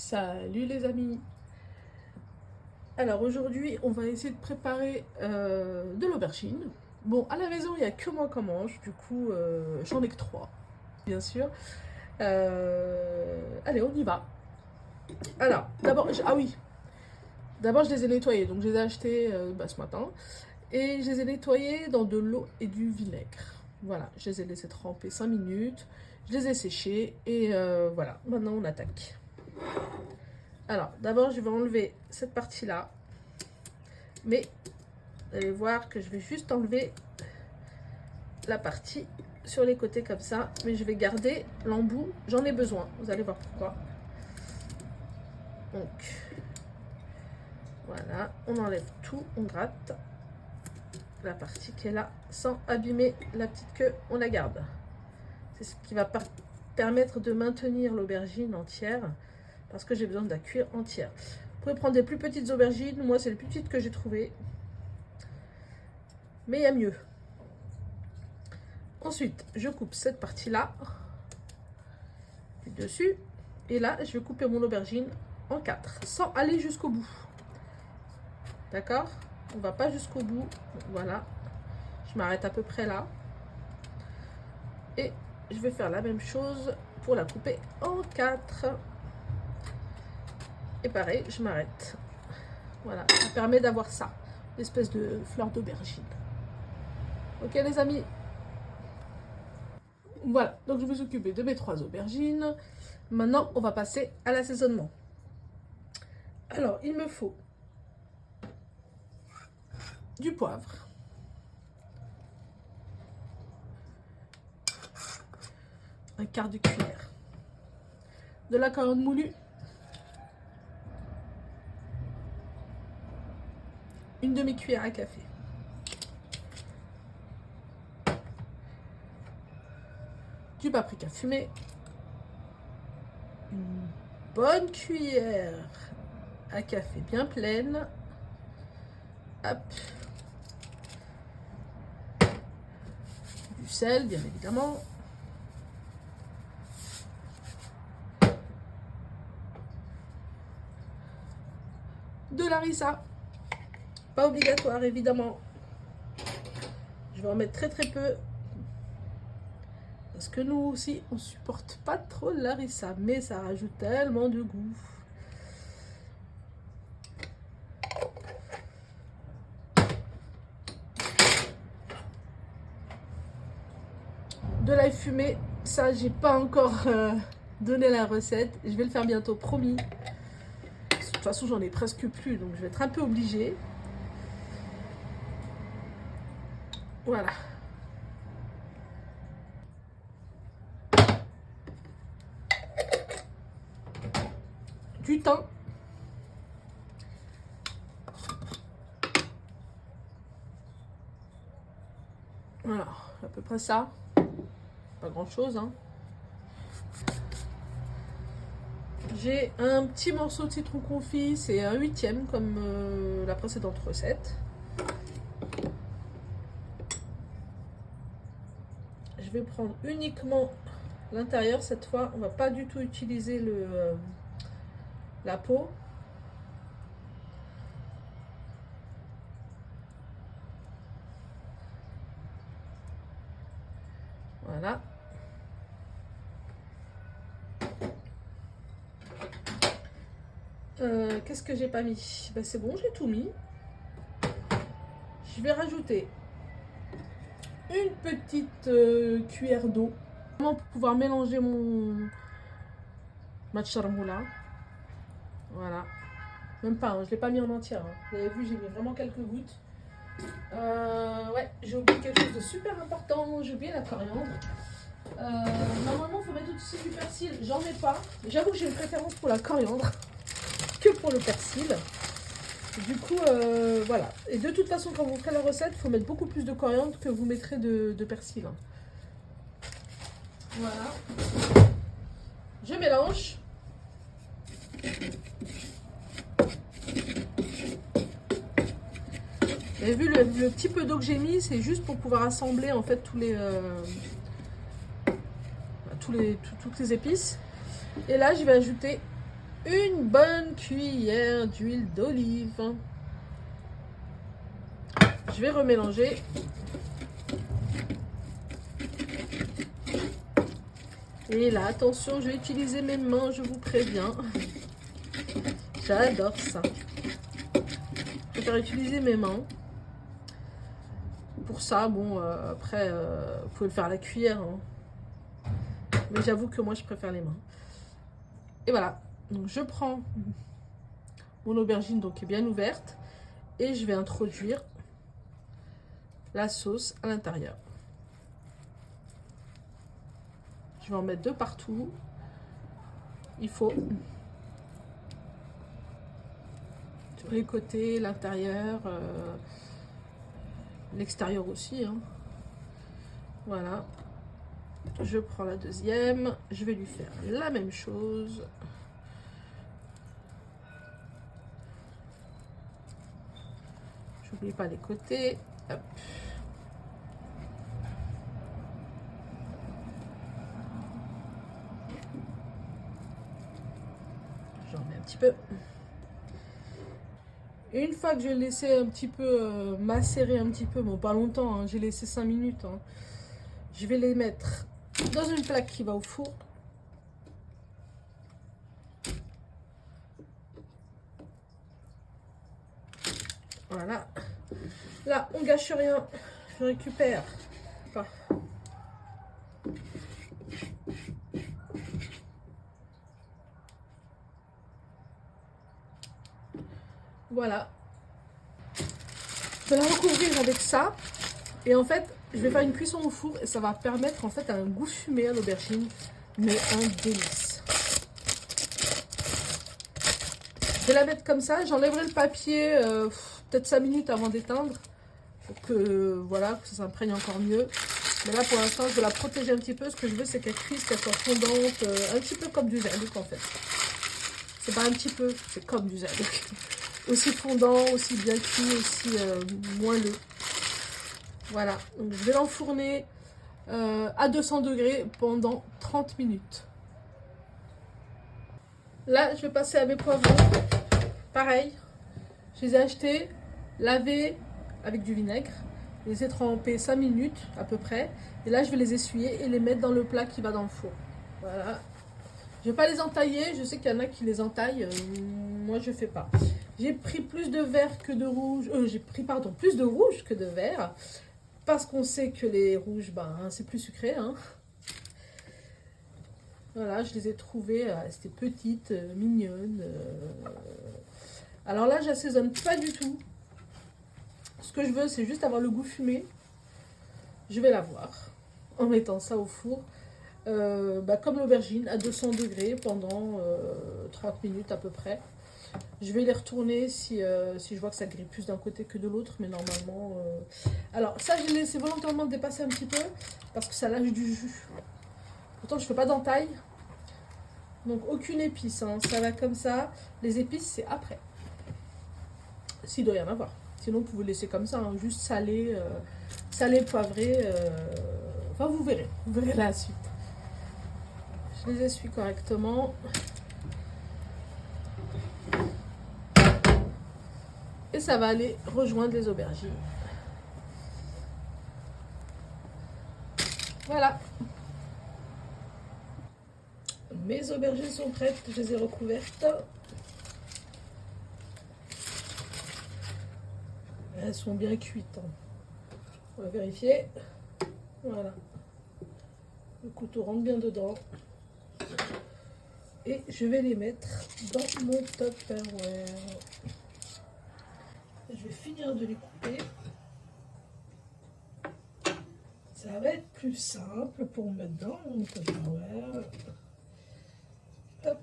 Salut les amis. Alors aujourd'hui on va essayer de préparer de l'aubergine. Bon, à la maison il n'y a que moi qui en mange, du coup j'en ai que 3 bien sûr. Allez, on y va. Alors d'abord, d'abord je les ai nettoyés, donc je les ai achetés ce matin. Et je les ai nettoyés dans de l'eau et du vinaigre. Voilà, je les ai laissés tremper 5 minutes, je les ai séchés et voilà, maintenant on attaque. Alors, d'abord, je vais enlever cette partie-là. Mais, vous allez voir que je vais juste enlever la partie sur les côtés comme ça. Mais je vais garder l'embout. J'en ai besoin. Vous allez voir pourquoi. Donc, voilà. On enlève tout. On gratte la partie qui est là sans abîmer la petite queue. On la garde. C'est ce qui va permettre de maintenir l'aubergine entière. Parce que j'ai besoin de la cuire entière. Vous pouvez prendre des plus petites aubergines. Moi, c'est les plus petites que j'ai trouvées. Mais il y a mieux. Ensuite, je coupe cette partie-là. Du dessus. Et là, je vais couper mon aubergine en 4. Sans aller jusqu'au bout. D'accord? On ne va pas jusqu'au bout. Voilà. Je m'arrête à peu près là. Et je vais faire la même chose pour la couper en 4. Et pareil, je m'arrête. Voilà, ça permet d'avoir ça, une espèce de fleur d'aubergine. Ok les amis. Voilà, donc je me suis occupée de mes 3 aubergines. Maintenant, on va passer à l'assaisonnement. Alors, il me faut du poivre, un quart de cuillère, de la coriandre moulue, une demi-cuillère à café, du paprika fumé, une bonne cuillère à café bien pleine, hop, du sel bien évidemment, de l'harissa. Pas obligatoire évidemment. Je vais en mettre très peu. Parce que nous aussi, on supporte pas trop l'harissa. Mais ça rajoute tellement de goût. De l'ail fumé. Ça, j'ai pas encore donné la recette. Je vais le faire bientôt, promis. De toute façon, j'en ai presque plus. Donc, je vais être un peu obligée. Voilà. Du thym. Voilà, à peu près ça. Pas grand chose, hein. J'ai un petit morceau de citron confit, c'est un 8e comme la précédente recette. Je vais prendre uniquement l'intérieur cette fois. On va pas du tout utiliser la peau. Voilà. Qu'est-ce que j'ai pas mis? Ben, c'est bon, j'ai tout mis. Je vais rajouter une petite cuillère d'eau pour pouvoir mélanger ma charmoula. Voilà. Même pas, hein, je ne l'ai pas mis en entière. Hein. Vous avez vu, j'ai mis vraiment quelques gouttes. Ouais, j'ai oublié quelque chose de super important. J'ai oublié la coriandre. Normalement, il faut mettre aussi du persil. J'en ai pas. J'avoue que j'ai une préférence pour la coriandre que pour le persil. Du coup, voilà. Et de toute façon, quand vous ferez la recette, il faut mettre beaucoup plus de coriandre que vous mettrez de persil. Hein. Voilà. Je mélange. Vous avez vu le petit peu d'eau que j'ai mis, c'est juste pour pouvoir assembler en fait toutes les épices. Et là, je vais ajouter une bonne cuillère d'huile d'olive. Je vais remélanger. Et là, attention, je vais utiliser mes mains, je vous préviens. J'adore ça. Je préfère utiliser mes mains. Pour ça, bon, après, vous pouvez le faire à la cuillère. Hein. Mais j'avoue que moi, je préfère les mains. Et voilà. Donc, je prends mon aubergine, donc qui est bien ouverte. Et je vais introduire la sauce à l'intérieur. Je vais en mettre 2 partout. Il faut sur les côtés, l'intérieur, l'extérieur aussi. Hein. Voilà. Je prends la deuxième. Je vais lui faire la même chose. J'oublie pas les côtés. Hop. J'en mets un petit peu. Et une fois que j'ai laissé un petit peu macérer un petit peu, bon pas longtemps, hein, j'ai laissé 5 minutes, hein, je vais les mettre dans une plaque qui va au four. Voilà. Là, on gâche rien. Je récupère. Enfin, voilà. Je vais la recouvrir avec ça. Et en fait, je vais faire une cuisson au four et ça va permettre en fait un goût fumé à l'aubergine, mais un délice. Je vais la mettre comme ça. J'enlèverai le papier peut-être 5 minutes avant d'éteindre pour que voilà, que ça s'imprègne encore mieux. Mais là, pour l'instant, je vais la protéger un petit peu. Ce que je veux, c'est qu'elle cuise, qu'elle soit fondante, un petit peu comme du Zadouk en fait. C'est pas un petit peu, c'est comme du Zadouk. Aussi fondant, aussi bien cuit, aussi moelleux. Voilà, donc je vais l'enfourner à 200 degrés pendant 30 minutes. Là, je vais passer à mes poivrons. Pareil, je les ai achetés, lavés avec du vinaigre. Je les ai trempés 5 minutes à peu près. Et là, je vais les essuyer et les mettre dans le plat qui va dans le four. Voilà. Je ne vais pas les entailler. Je sais qu'il y en a qui les entaillent. Moi, je ne fais pas. J'ai pris plus de vert que de rouge. J'ai pris, pardon, plus de rouge que de vert. Parce qu'on sait que les rouges, ben, c'est plus sucré. Hein. Voilà, je les ai trouvées. C'était petites, mignonnes. Alors là, j'assaisonne pas du tout. Ce que je veux, c'est juste avoir le goût fumé. Je vais l'avoir en mettant ça au four. Comme l'aubergine, à 200 degrés pendant 30 minutes à peu près. Je vais les retourner si je vois que ça grille plus d'un côté que de l'autre, mais normalement... Alors ça, je l'ai laissé volontairement dépasser un petit peu, parce que ça lâche du jus. Pourtant, je ne fais pas d'entaille. Donc aucune épice, hein. Ça va comme ça. Les épices, c'est après. S'il doit y en avoir. Sinon, vous pouvez laisser comme ça, hein, juste salé, poivré. Enfin, vous verrez la suite. Je les essuie correctement. Et ça va aller rejoindre les aubergines. Voilà. Mes aubergines sont prêtes, je les ai recouvertes. Elles sont bien cuites. Hein. On va vérifier. Voilà. Le couteau rentre bien dedans. Et je vais les mettre dans mon Tupperware. Je vais finir de les couper. Ça va être plus simple pour mettre dans mon Tupperware. Hop.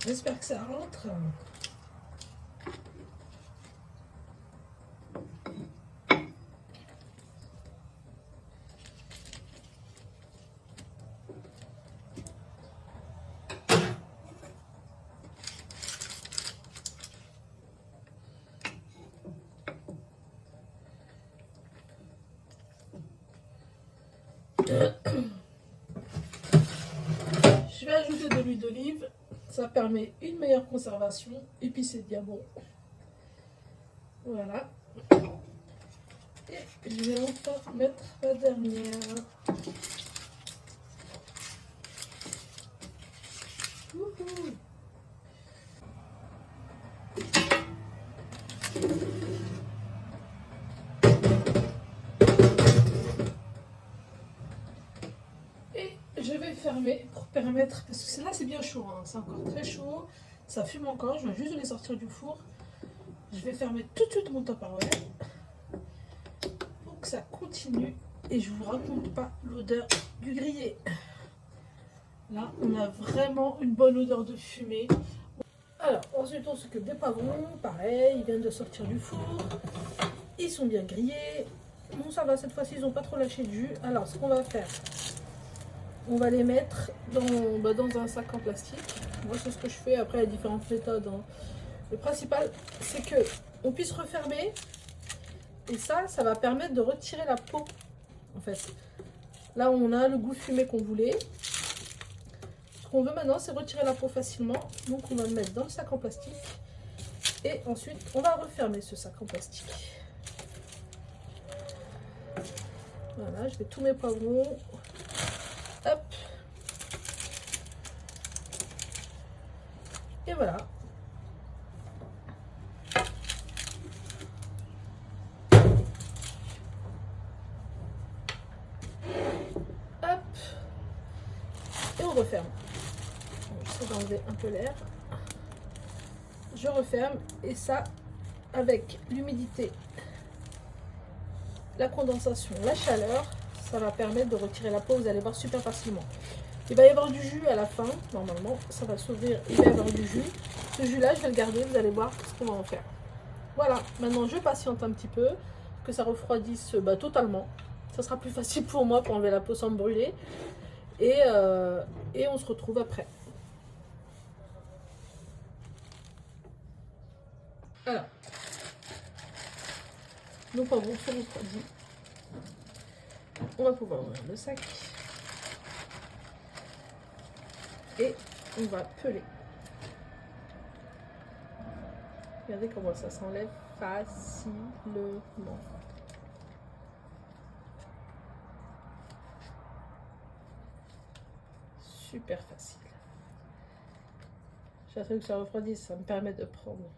J'espère que ça rentre. Je vais ajouter de l'huile d'olive. Ça permet une meilleure conservation. Et puis c'est bien bon. Voilà. Et je vais encore mettre la dernière. Wouhou. Et je vais fermer pour permettre, parce que là c'est bien chaud, hein, c'est encore très chaud, ça fume encore, je viens juste de les sortir du four. Je vais fermer tout de suite mon Tupperware pour que ça continue et je vous raconte pas l'odeur du grillé. Là on a vraiment une bonne odeur de fumée. Alors ensuite on s'occupe des poivrons, pareil, ils viennent de sortir du four, ils sont bien grillés. Bon ça va, cette fois-ci ils n'ont pas trop lâché de jus. Alors ce qu'on va faire, on va les mettre dans un sac en plastique. Moi c'est ce que je fais, après il y a différentes méthodes, hein. Le principal c'est que on puisse refermer et ça va permettre de retirer la peau en fait. Là on a le goût fumé qu'on voulait. Ce qu'on veut maintenant c'est retirer la peau facilement, donc on va le mettre dans le sac en plastique et ensuite on va refermer ce sac en plastique. Voilà, je mets tous mes poivrons. Hop. Et voilà. Hop. Et on referme. J'essaie d'enlever un peu l'air. Je referme et ça, avec l'humidité, la condensation, la chaleur, ça va permettre de retirer la peau, vous allez voir super facilement. Il va y avoir du jus à la fin, normalement, ça va s'ouvrir, il va y avoir du jus. Ce jus là, je vais le garder, vous allez voir ce qu'on va en faire. Voilà, maintenant je patiente un petit peu, que ça refroidisse totalement. Ça sera plus facile pour moi pour enlever la peau sans me brûler. Et on se retrouve après. Alors, nos poivrons sont refroidis. On va pouvoir ouvrir le sac. Et on va peler. Regardez comment ça s'enlève facilement. Super facile. J'attends que ça refroidisse, ça me permet de prendre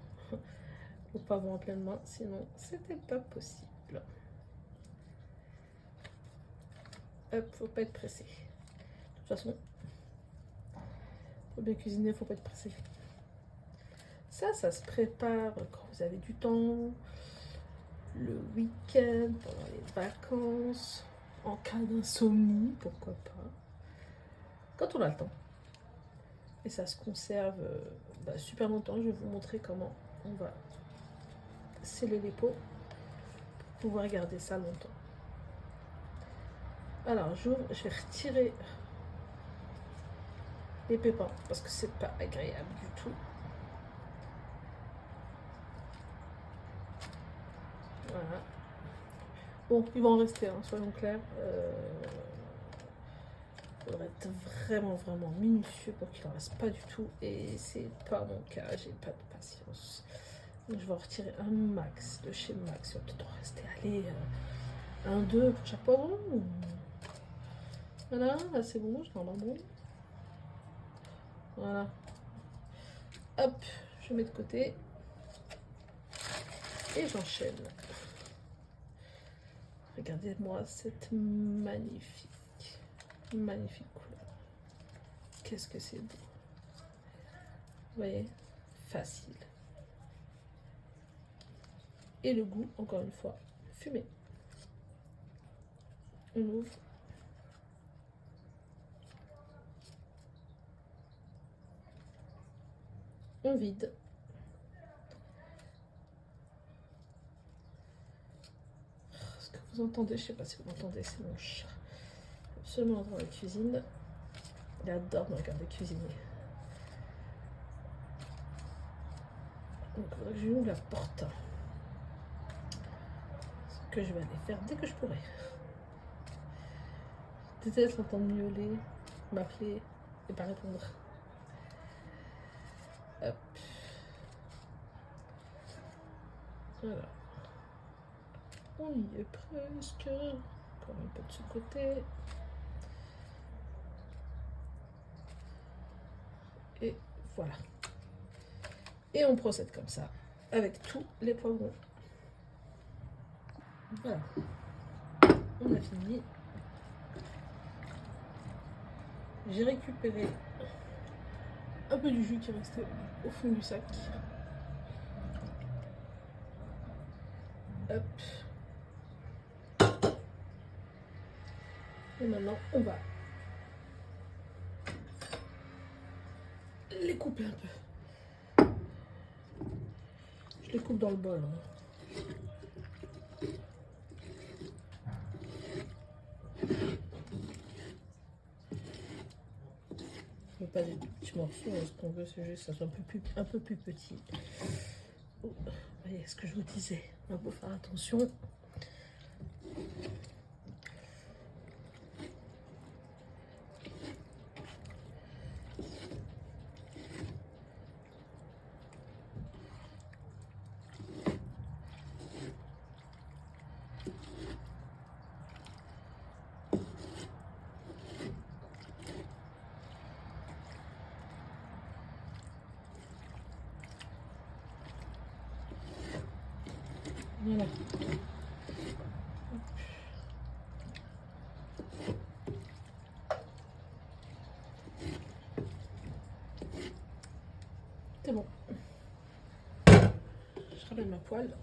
le poivron en pleine main, sinon c'était pas possible. Hop, faut pas être pressé. De toute façon, faut bien cuisiner, faut pas être pressé. Ça se prépare quand vous avez du temps, le week-end, pendant les vacances, en cas d'insomnie, pourquoi pas. Quand on a le temps. Et ça se conserve super longtemps. Je vais vous montrer comment on va sceller les peaux pour pouvoir garder ça longtemps. Alors j'ouvre, je vais retirer les pépins parce que c'est pas agréable du tout. Voilà. Bon, ils vont en rester, hein, soyons clairs. Il faudrait être vraiment minutieux pour qu'il en reste pas du tout. Et c'est pas mon cas, j'ai pas de patience. Donc je vais en retirer un max de chez Max. Il va peut-être en rester, allez, un, deux pour chaque poivron. Voilà, là c'est bon, je t'en bon. Voilà. Hop, je mets de côté. Et j'enchaîne. Regardez-moi cette magnifique couleur. Qu'est-ce que c'est beau. Vous voyez, facile. Et le goût, encore une fois, fumé. On ouvre. On vide. Ce que vous entendez, je ne sais pas si vous entendez, c'est mon chat. Absolument dans la cuisine. Il adore me regarder cuisiner. Donc, il faudrait que je lui ouvre la porte. Ce que je vais aller faire dès que je pourrai. déteste entendre miauler, m'appeler et pas répondre. Hop. Voilà. On y est presque. Encore un peu de ce côté. Et voilà. Et on procède comme ça avec tous les poivrons. Voilà. On a fini. J'ai récupéré un peu du jus qui restait au fond du sac. Hop. Et maintenant, on va les couper un peu. Je les coupe dans le bol. Pas des petits morceaux, ce qu'on veut, c'est juste que ça soit un peu plus petit. Oh, vous voyez ce que je vous disais, il faut faire attention. Voilà. C'est bon. Je ramène ma poêle.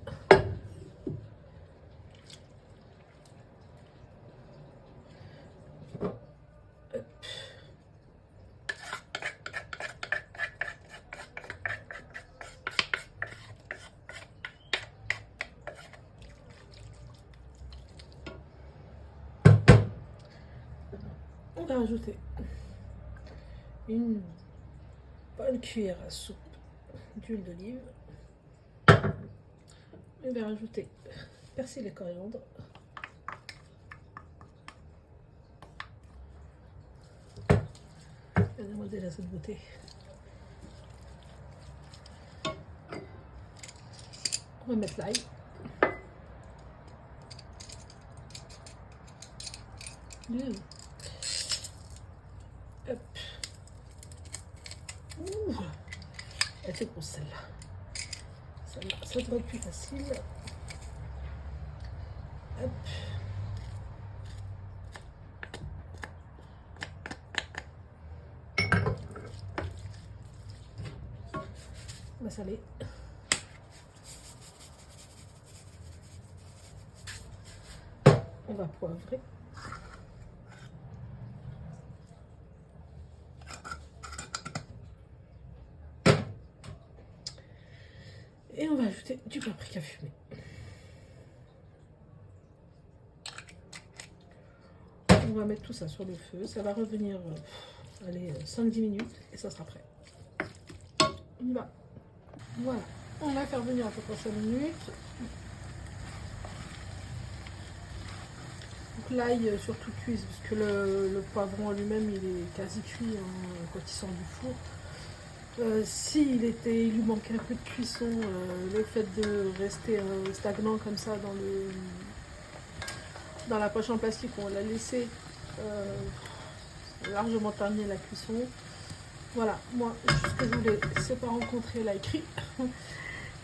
On va rajouter une bonne cuillère à soupe d'huile d'olive. On va rajouter persil et coriandre. Regardez-moi déjà cette beauté. On va mettre l'ail. Hop. Ouh. Elle était grosse celle-là. Celle-là, ça devrait être plus facile. Hop. On va saler. On va poivrer. Et on va ajouter du paprika fumé. On va mettre tout ça sur le feu. Ça va revenir, allez, 5-10 minutes et ça sera prêt. On y va. Voilà. On va faire venir à peu près 5 minutes. Donc l'ail surtout cuit parce que le poivron lui-même il est quasi cuit hein, quand il sort du four. S'il lui manquait un peu de cuisson, le fait de rester stagnant comme ça dans la poche en plastique où on l'a laissé largement terminer la cuisson. Voilà, moi, ce que je voulais, c'est pas rencontrer l'ail cuit.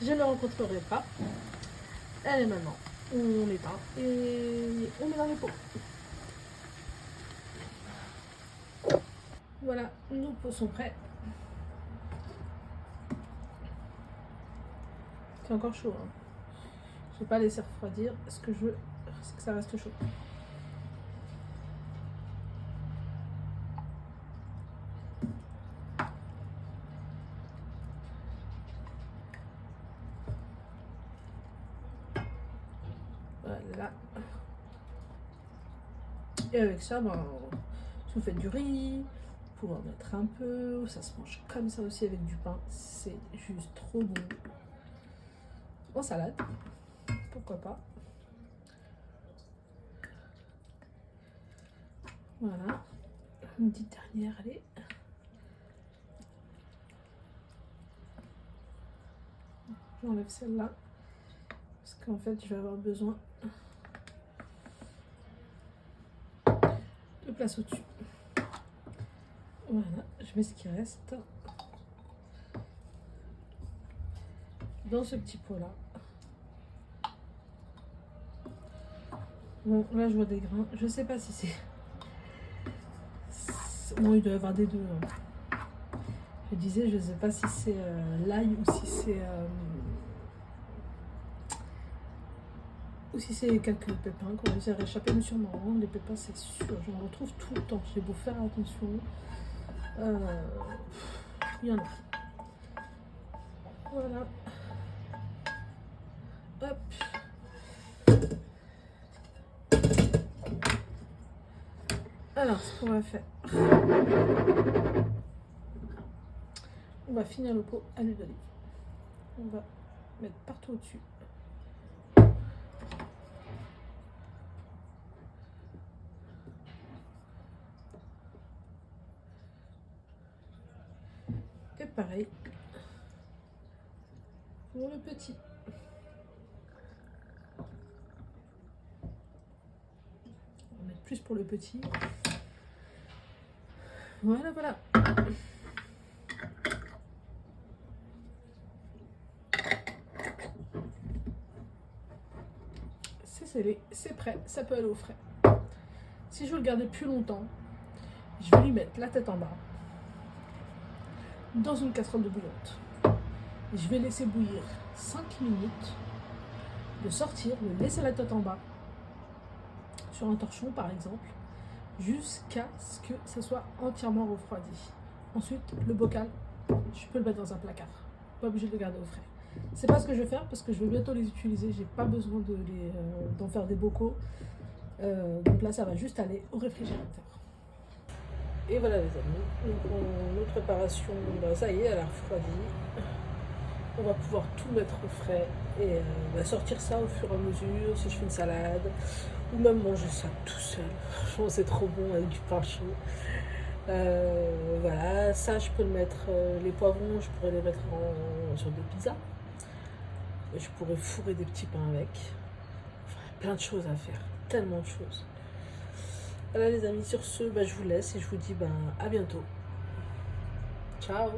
Je ne le rencontrerai pas. Elle est maintenant. On éteint et on met dans les pots. Voilà, nos pots sont prêts. C'est encore chaud. Hein. Je ne vais pas laisser refroidir. Ce que je veux, c'est que ça reste chaud. Voilà. Et avec ça, ben, si vous faites du riz, vous pouvez en mettre un peu. Ça se mange comme ça aussi avec du pain. C'est juste trop bon. En salade, pourquoi pas. Voilà. Une petite dernière, allez. J'enlève celle-là. Parce qu'en fait, je vais avoir besoin de place au-dessus. Voilà, je mets ce qui reste dans ce petit pot-là. Bon, là, je vois des grains. Je sais pas si c'est... Non, il doit y avoir des deux. Hein. Je disais, je sais pas si c'est l'ail ou si c'est... ou si c'est quelques pépins qu'on va réussi à échapper, mais sûrement. Les pépins, c'est sûr. J'en retrouve tout le temps. J'ai beau faire attention. Il y en a. Voilà. Hop. Alors, ce qu'on va faire, on va finir le pot à l'huile d'olive. On va mettre partout au-dessus. Et pareil pour le petit. On va mettre plus pour le petit. Voilà, voilà. C'est scellé, c'est prêt, ça peut aller au frais. Si je veux le garder plus longtemps, je vais lui mettre la tête en bas dans une casserole de bouillante. Je vais laisser bouillir 5 minutes, le sortir, le laisser la tête en bas sur un torchon par exemple, jusqu'à ce que ça soit entièrement refroidi. Ensuite, le bocal, je peux le mettre dans un placard. Pas obligé de le garder au frais. C'est pas ce que je vais faire parce que je vais bientôt les utiliser. J'ai pas besoin d'en faire des bocaux. Donc là, ça va juste aller au réfrigérateur. Et voilà les amis, donc notre préparation, ça y est, elle a refroidi. On va pouvoir tout mettre au frais et sortir ça au fur et à mesure, si je fais une salade, ou même manger ça tout seul. Franchement, c'est trop bon avec du pain chaud. Voilà, ça je peux le mettre, les poivrons, je pourrais les mettre sur des pizzas. Et je pourrais fourrer des petits pains avec. Enfin, plein de choses à faire, tellement de choses. Voilà les amis, sur ce, je vous laisse et je vous dis à bientôt. Ciao.